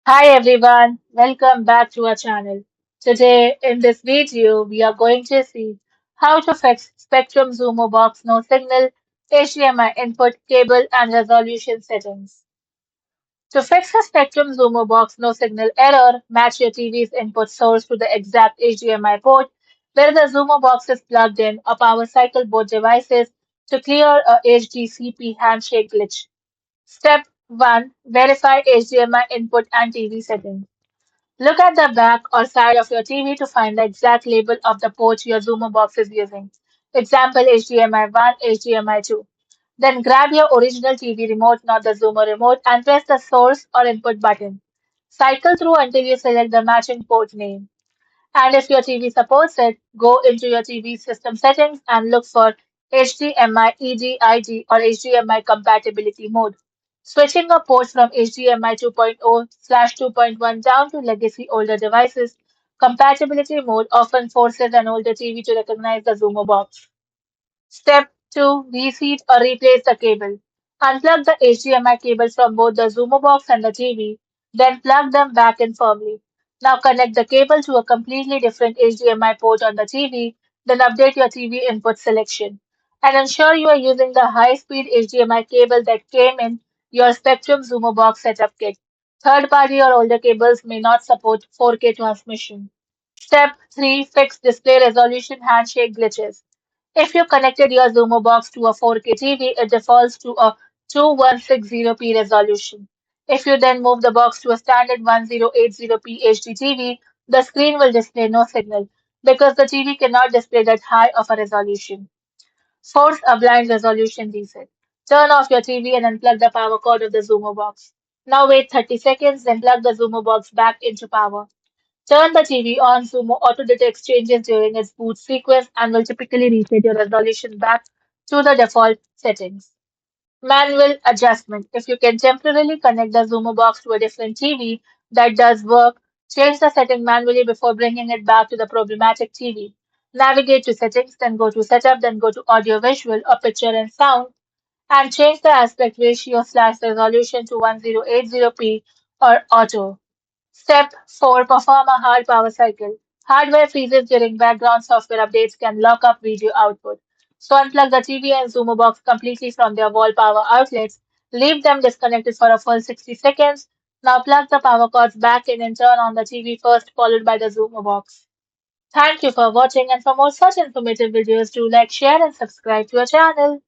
Hi everyone, welcome back to our channel. Today in this video we are going to see how to fix Spectrum Xumo Box no signal, HDMI input cable and resolution settings. To fix a Spectrum Xumo Box no signal error, match your TV's input source to the exact HDMI port where the Xumo Box is plugged in or power cycle both devices to clear a HDCP handshake glitch. Step 1. Verify HDMI input and TV settings. Look at the back or side of your TV to find the exact label of the port your Zoomer box is using. Example HDMI 1, HDMI 2. Then grab your original TV remote, not the Zoomer remote, and press the source or input button. Cycle through until you select the matching port name. And if your TV supports it, go into your TV system settings and look for HDMI EDIG or HDMI compatibility mode. Switching a port from HDMI 2.0/2.1 down to legacy older devices, compatibility mode often forces an older TV to recognize the Zoomer box. Step 2. Reseat or replace the cable. Unplug the HDMI cables from both the Xumo box and the TV, then plug them back in firmly. Now connect the cable to a completely different HDMI port on the TV, then update your TV input selection. And ensure you are using the high-speed HDMI cable that came in your Spectrum Xumo box setup kit. Third-party or older cables may not support 4K transmission. Step 3. Fix display resolution handshake glitches. If you connected your Xumo box to a 4K TV, it defaults to a 2160p resolution. If you then move the box to a standard 1080p HD TV, the screen will display no signal because the TV cannot display that high of a resolution. Force a blind resolution reset. Turn off your TV and unplug the power cord of the Xumo box. Now wait 30 seconds, then plug the Xumo box back into power. Turn the TV on Sumo auto detects changes during its boot sequence and will typically reset your resolution back to the default settings. Manual adjustment. If you can temporarily connect the Zumo box to a different TV that does work, change the setting manually before bringing it back to the problematic TV. Navigate to settings, then go to setup, then go to audio visual or picture and sound, and change the aspect ratio/resolution to 1080p or auto. Step 4. Perform a hard power cycle. Hardware freezes during background software updates can lock up video output. So unplug the TV and Zumo box completely from their wall power outlets. Leave them disconnected for a full 60 seconds. Now plug the power cords back in and turn on the TV first, followed by the Zumo box. Thank you for watching, and for more such informative videos, do like, share and subscribe to our channel.